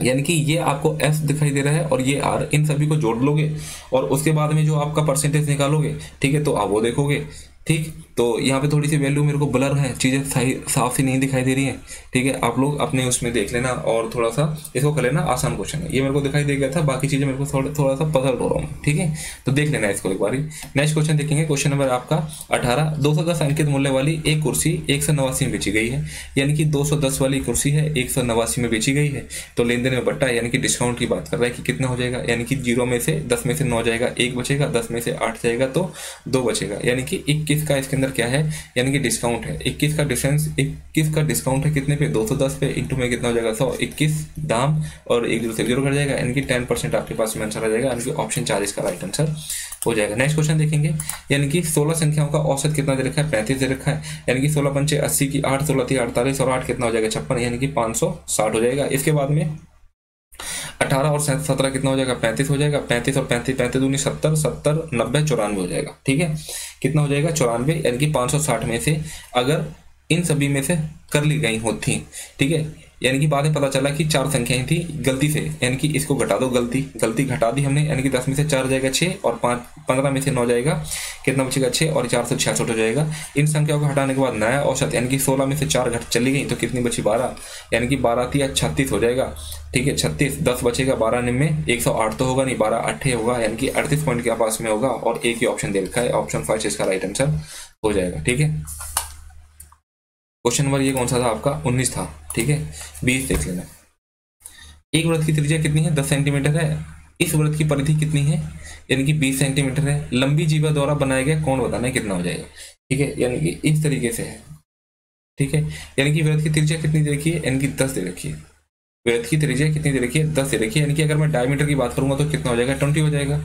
यानी कि ये आपको एस दिखाई दे रहा है और ये आर, इन सभी को जोड़ लोगे और उसके बाद में जो आपका परसेंटेज निकालोगे, ठीक है, तो आप वो देखोगे, ठीक। तो यहाँ पे थोड़ी सी वैल्यू मेरे को ब्लर है, चीज़ें सही साफ सी नहीं दिखाई दे रही हैं, ठीक है। आप लोग अपने उसमें देख लेना और थोड़ा सा इसको कर लेना, आसान क्वेश्चन है ये, मेरे को दिखाई दे गया था, बाकी चीज़ें मेरे को थोड़ा सा पजल हो रहा हूँ, ठीक है। तो देख लेना इसको एक बार। नेक्स्ट क्वेश्चन देखेंगे, क्वेश्चन नंबर आपका 18। 210 अंकित मूल्य वाली एक कुर्सी 189 में बेची गई है, यानी कि 210 वाली कुर्सी है 189 में बेची गई है। तो लेन देन में बट्टा, यानी कि डिस्काउंट की बात कर रहा है कि कितना हो जाएगा, यानी कि 0 में से 10 में से 9 जाएगा, 1 बचेगा, 10 में से 8 जाएगा तो 2 बचेगा, यानी कि 21 का इसके अंदर क्या है, यानी कि डिस्काउंट है। 21 का डिफरेंस, 21 का डिस्काउंट है कितने पे, 210 पे, इंटू में कितना हो जाएगा 100, 21 दाम और एक 0 से 0 कर जाएगा, यानी कि 10% आपके पास में आंसर आ जाएगा, यानी कि ऑप्शन 4 इसका राइट आंसर हो जाएगा। नेक्स्ट क्वेश्चन देखेंगे, यानी कि 16 संख्याओं का औसत कितना दे रखा है, 35 दे रखा है, यानी कि 16 पंचे 80 की 8, 16 थी 48 और 8 कितना हो जाएगा 56, यानी कि 560 हो जाएगा। इसके बाद में 18 और 17 कितना हो जाएगा, 35 हो जाएगा, 35 और 35 दूनी 70, 70 90 94 हो जाएगा, ठीक है। कितना हो जाएगा 94, यानी कि 560 में से अगर इन सभी में से कर ली गई होती, ठीक है, यानी कि बाद में पता चला कि 4 संख्याएं थी गलती से, यानी कि इसको घटा दो, गलती घटा दी हमने, यानी कि 10 में से 4 जाएगा 6 और 15 में से 9 जाएगा, कितना बचेगा 6 और 4 से 66 हो जाएगा। इन संख्याओं को हटाने के बाद नया औसत, यानी कि 16 में से 4 घट चली गई तो कितनी बची 12, यानी कि 12 थी 36 हो जाएगा, ठीक है। 36 10 बचेगा, 12 में 108 तो होगा नहीं, 12 8 होगा, यानी कि 38 पॉइंट के पास में होगा और एक ही ऑप्शन दे रखा है, ऑप्शन 5 इसका राइट आंसर हो जाएगा, ठीक है। क्वेश्चन नंबर ये कौन सा था आपका, 19 था, ठीक है। 20 देख लेना। एक वृत्त की त्रिज्या कितनी है, 10 सेंटीमीटर है। इस वृत्त की परिधि कितनी है, यानी कि 20 सेंटीमीटर है। लंबी जीवा द्वारा बनाया गया कोण बताना है कितना हो जाएगा, ठीक है, यानी कि इस तरीके से है, ठीक है। यानी कि वृत्त की त्रिज्या कितनी दे रखी है, यानी कि 10 दे रखी है। वृत्त की त्रिज्या कितनी दे रखी है, 10 दे रखी है, यानी कि अगर मैं डायमीटर की बात करूंगा तो कितना हो जाएगा 20 हो जाएगा।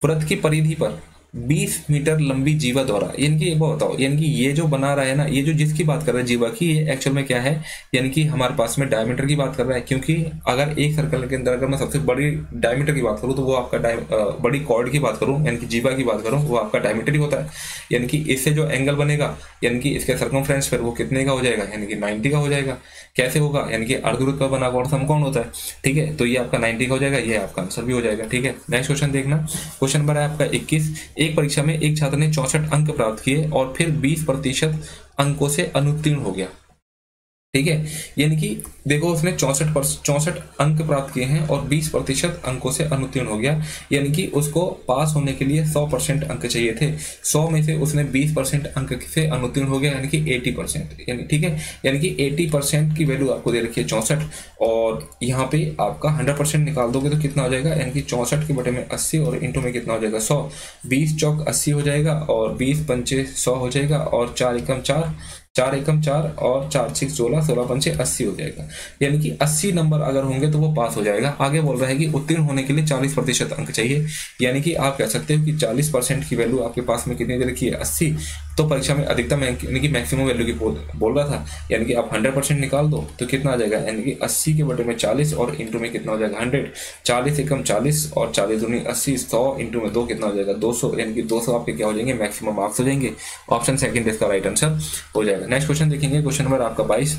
वृत्त की परिधि पर 20 मीटर लंबी जीवा द्वारा, यानी कि एक बात बताओ, यानी कि ये जो बना रहा है ना, ये जो जिसकी बात कर रहा है जीवा की, ये एक्चुअल में क्या है, यानी कि हमारे पास में डायमीटर की बात कर रहा है, क्योंकि अगर एक सर्कल के अंदर अगर मैं सबसे बड़ी डायमीटर की बात करूं तो वो आपका बड़ी कॉर्ड की बात करूं, यानी कि जीवा की बात करूं, वो आपका डायमीटर ही होता है। यानी कि इससे जो एंगल बनेगा, यानी कि इसके सर्कमफ्रेंस पर वो कितने का हो जाएगा, यानी कि 90 का हो जाएगा। कैसे होगा, यानी कि अर्धवृत्त का बना कौन समकोण होता है, ठीक है। तो ये आपका 90 का हो जाएगा, ये आपका आंसर भी हो जाएगा, ठीक है। नेक्स्ट क्वेश्चन देखना, क्वेश्चन नंबर है आपका 21। एक परीक्षा में एक छात्र ने 64 अंक प्राप्त किए और फिर 20% अंकों से अनुत्तीर्ण हो गया, ठीक है। यानी कि देखो उसने 64 अंक प्राप्त किए हैं और 20% अंकों से अनुत्तीर्ण हो गया, यानी कि उसको पास होने के लिए 100% अंक चाहिए थे। 100 में से उसने 20% अंक से अनुत्तीर्ण हो गया, यानी कि 80%, यानी ठीक है, यानी कि 80% की वैल्यू आपको दे रखी है 64, और यहाँ पे आपका 100% निकाल दोगे तो कितना हो जाएगा, यानी कि 64 के बटे में 80 और इंटू में कितना हो जाएगा 100। 20 चौक 80 हो जाएगा और 20 पंचे 100 हो जाएगा और 4 एकम 4, 4 एकम 4 और 4 6 16, 16 पंचे 80 हो जाएगा, यानी कि 80 नंबर अगर होंगे तो वो पास हो जाएगा। आगे बोल रहा है कि उत्तीर्ण होने के लिए 40% अंक चाहिए, यानी कि आप कह सकते हो कि 40% की वैल्यू आपके पास में कितनी दे रखी है 80, तो परीक्षा में अधिकतम यानी कि मैक्सिमम वैल्यू की बोल रहा था, यानी कि आप 100% निकाल दो तो कितना आ जाएगा, यानी कि 80 के बटे में 40 और इंटू में कितना हो जाएगा 100, 40 एकम 40 और 40 दूनी 80, 100 इंटू में 2 कितना हो जाएगा 200, यानी कि 200 आपके क्या हो जाएंगे, मैक्सिमम मार्क्स हो जाएंगे। ऑप्शन सेकंड इसका राइट आंसर हो जाएगा। नेक्स्ट क्वेश्चन देखेंगे, क्वेश्चन नंबर आपका 22,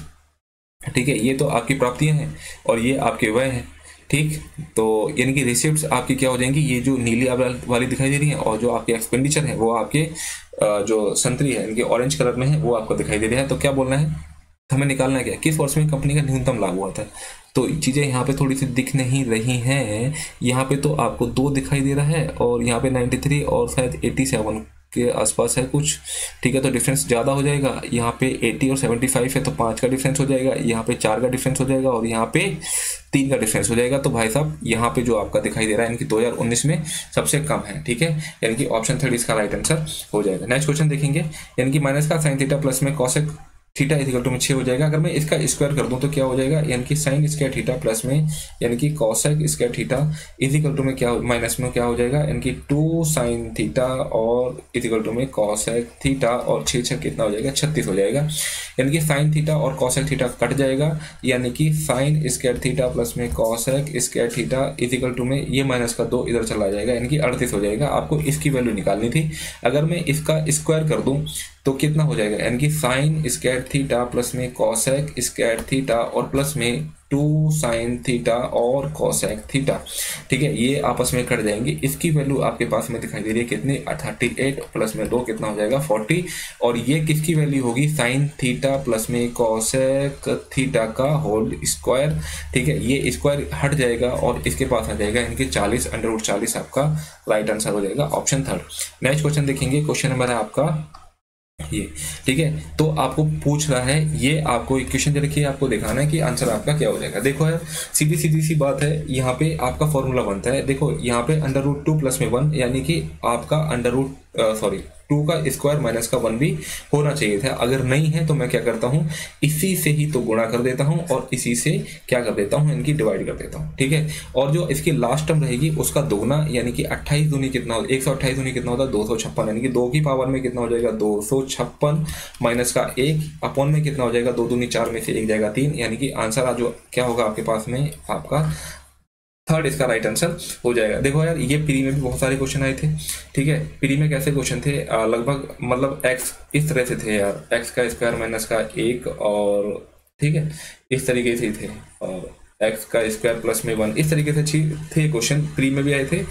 ठीक है। ये तो आपकी प्राप्तियां हैं और ये आपके व्यय हैं, ठीक। तो यानी कि रिसिप्ट्स आपकी क्या हो जाएंगी, ये जो नीली वाली दिखाई दे रही है, और जो आपके एक्सपेंडिचर है वो आपके जो संतरी है इनके ऑरेंज कलर में है वो आपको दिखाई दे रहा है। तो क्या बोलना है हमें, निकालना है क्या, किस वर्ष में कंपनी का न्यूनतम लाभ हुआ था। तो चीज़ें यहाँ पे थोड़ी सी दिख नहीं रही हैं, यहाँ पे तो आपको 2 दिखाई दे रहा है और यहाँ पे 93 और शायद 87 के आसपास है कुछ, ठीक है। तो डिफरेंस ज़्यादा हो जाएगा, यहाँ पे 80 और 75 है तो 5 का डिफरेंस हो जाएगा, यहाँ पे 4 का डिफरेंस हो जाएगा और यहाँ पे 3 का डिफरेंस हो जाएगा। तो भाई साहब यहाँ पे जो आपका दिखाई दे रहा है इनकी 2019 में सबसे कम है, ठीक है, यानी कि ऑप्शन 3 इसका राइट आंसर हो जाएगा। नेक्स्ट क्वेश्चन देखेंगे, यानी कि माइनस का साइन थीटा प्लस में कॉसेक थीटा इजिकल टू में 6 हो जाएगा। अगर मैं इसका स्क्वायर कर दूं तो क्या हो जाएगा, यानी कि साइन स्क्वायर थीटा प्लस में यानी कि cosec square theta is equal to में क्या माइनस में क्या हो जाएगा, यानी कि 2 साइन थीटा और इजिकल टू में कॉसेक थीटा, और 6 6 कितना हो जाएगा, 36 हो जाएगा। यानी कि साइन थीटा और कॉसेक थीटा कट जाएगा, यानी कि साइन स्क्वायर थीटा प्लस में cosec square theta is equal to में ये माइनस का 2 इधर चला जाएगा, यानी कि 38 हो जाएगा। आपको इसकी वैल्यू निकालनी थी। अगर मैं इसका स्क्वायर कर दूं तो कितना हो जाएगा, यानी कि साइन स्क्वायर थीटा प्लस में कॉसेक स्क्वायर थीटा और प्लस में 2 साइन थीटा और कॉसेक थीटा, ठीक है, ये आपस में कट जाएंगे। इसकी वैल्यू आपके पास में दिखाई दे रही है कितनी, 38 प्लस में 2 कितना हो जाएगा, 40। और ये किसकी वैल्यू होगी, साइन थीटा प्लस में कॉसेक थीटा का होल स्क्वायर, ठीक है, ये स्क्वायर हट जाएगा और इसके पास आ जाएगा, यानी कि 40 अंडर 40 आपका राइट आंसर हो जाएगा, ऑप्शन 3। नेक्स्ट क्वेश्चन देखेंगे, क्वेश्चन नंबर है आपका ये, ठीक है। तो आपको पूछ रहा है, ये आपको इक्वेशन दे रखी है, आपको दिखाना है कि आंसर आपका क्या हो जाएगा। देखो यार, सीधी सीधी सी बात है, यहाँ पे आपका फॉर्मूला बनता है। देखो यहाँ पे अंडर रूट 2 प्लस में 1, यानी कि आपका अंडर रूट 2 का स्क्वायर माइनस का 1 भी होना चाहिए था। अगर नहीं है तो मैं क्या करता हूँ, इसी से ही तो गुणा कर देता हूँ और इसी से क्या कर देता हूँ, इनकी डिवाइड कर देता हूँ, ठीक है। और जो इसकी लास्ट टर्म रहेगी उसका दोगुना, यानी कि 28 दूनी कितना होता है, 128 दूनी कितना होता है, 256, यानी कि 2 की पावर में कितना हो जाएगा, 256 माइनस का 1 अपॉन में कितना हो जाएगा, 2 दूनी 4 में से 1 जाएगा 3, यानी कि आंसर आज जो क्या होगा आपके पास में, आपका 3rd इसका राइट आंसर हो जाएगा। देखो यार, ये प्री में भी बहुत सारे क्वेश्चन आए थे, ठीक है। प्री में कैसे क्वेश्चन थे, लगभग मतलब एक्स इस तरह से थे यार, एक्स का स्क्वायर माइनस का 1, और ठीक है इस तरीके से थे, और एक्स का स्क्वायर प्लस में 1, इस तरीके से थे क्वेश्चन, प्री में भी आए थे।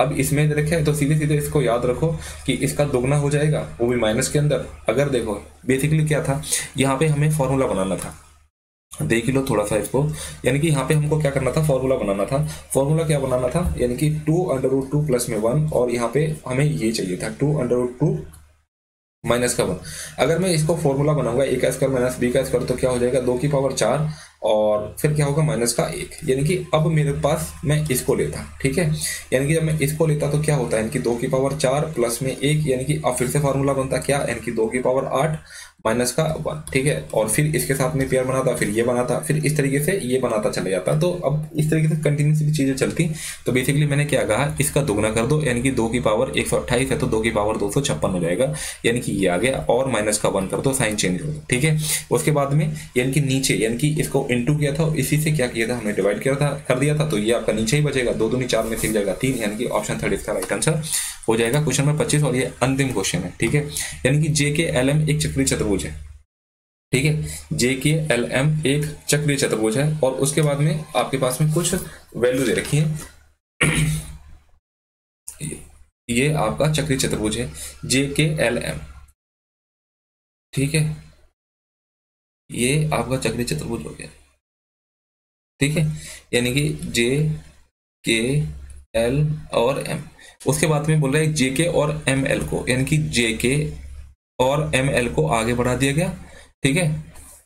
अब इसमें रखा है तो सीधे सीधे इसको याद रखो कि इसका दोगुना हो जाएगा, वो भी माइनस के अंदर। अगर देखो बेसिकली क्या था, यहाँ पे हमें फॉर्मूला बनाना था, देख लो थोड़ा सा इसको, यानी कि यहाँ पे हमको क्या करना था, फॉर्मूला बनाना था। फॉर्मूला क्या बनाना था, यानी कि 2 अंडर रूट 2 प्लस में 1, और यहाँ पे हमें ये चाहिए था 2 अंडर रूट 2 माइनस का 1। अगर मैं इसको फॉर्मूला बनाऊंगा ए का स्क्वायर माइनस बी का स्क्वायर, तो क्या हो जाएगा, 2 की पावर 4 और फिर क्या होगा माइनस का 1, यानी कि अब मेरे पास मैं इसको लेता, ठीक है, यानी कि जब मैं इसको लेता तो क्या होता है, यानी कि 2 की पावर 4 प्लस में 1, यानी कि अब फिर से फार्मूला बनता क्या, यानी कि 2 की पावर 8 माइनस का 1, ठीक है, और फिर इसके साथ में पेयर बनाता, फिर ये बनाता, फिर इस तरीके से ये बनाता चले जाता। तो अब इस तरीके से कंटिन्यूसली चीजें चलती। तो बेसिकली मैंने क्या कहा, इसका दोगुना कर दो, यानी कि 2 की पावर 128 है तो 2 की पावर 256 हो जाएगा, यानी कि ये आ गया, और माइनस का 1 कर दो, साइन चेंज हो गया, ठीक है। उसके बाद में यानी कि नीचे, यानी कि इसको इनटू किया था, इसी से क्या किया था, हमने डिवाइड किया था, कर दिया था, तो ये आपका नीचे ही बचेगा, 2 दूनी 4 में से जाएगा 3, यानी कि ऑप्शन 3 इसका राइट आंसर हो जाएगा। क्वेश्चन नंबर 25 और ये अंतिम क्वेश्चन है, ठीक है। यानी कि जे के एल एम एक चक्रीय चतुर्भुज है, ठीक है, जे के एल एम एक चक्रीय चतुर्भुज है, और उसके बाद में आपके पास में कुछ वैल्यू दे रखी है। ये आपका चक्रीय चतुर्भुज है जे के एल एम, ठीक है, ये आपका चक्रीय चतुर्भुज हो गया, ठीक है, यानी कि जे के एल और एम। उसके बाद में बोल रहा है जे के और एम एल को, यानी कि जे के और एम एल को आगे बढ़ा दिया गया, ठीक है,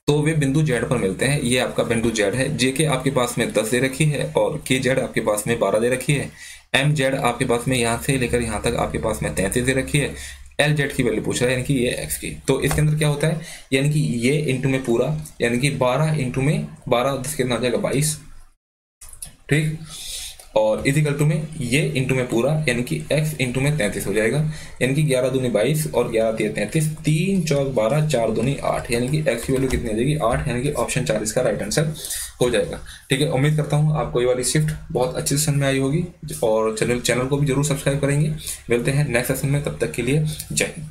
तो वे बिंदु जेड पर मिलते हैं। ये आपका बिंदु जेड है, जे के आपके पास में 10 दे रखी है और के जेड आपके पास में 12 दे रखी है। एम जेड आपके पास में यहाँ से लेकर यहाँ तक आपके पास में 33 दे रखी है। एल जेड की वैल्यू पूछ रहा है, यानी कि ये एक्स की। तो इसके अंदर क्या होता है, यानी कि ये इंटू में पूरा, यानी कि 12 इंटू में 12 10 कितना हो जाएगा 22, ठीक, और इजिकल टू में ये इंटू में पूरा, यानी कि x इंटू में 33 हो जाएगा, यानी कि 11 दूनी 22 और 11 तिया 33, 3 चौक 12 4 दूनी 8, यानी कि x की वैल्यू कितनी आ जाएगी 8, यानी कि ऑप्शन 4 इसका राइट आंसर हो जाएगा, ठीक है। उम्मीद करता हूँ आपको ये वाली शिफ्ट बहुत अच्छी सेशन में आई होगी, और चैनल को भी जरूर सब्सक्राइब करेंगे। मिलते हैं नेक्स्ट सेशन में, तब तक के लिए जय हिंद।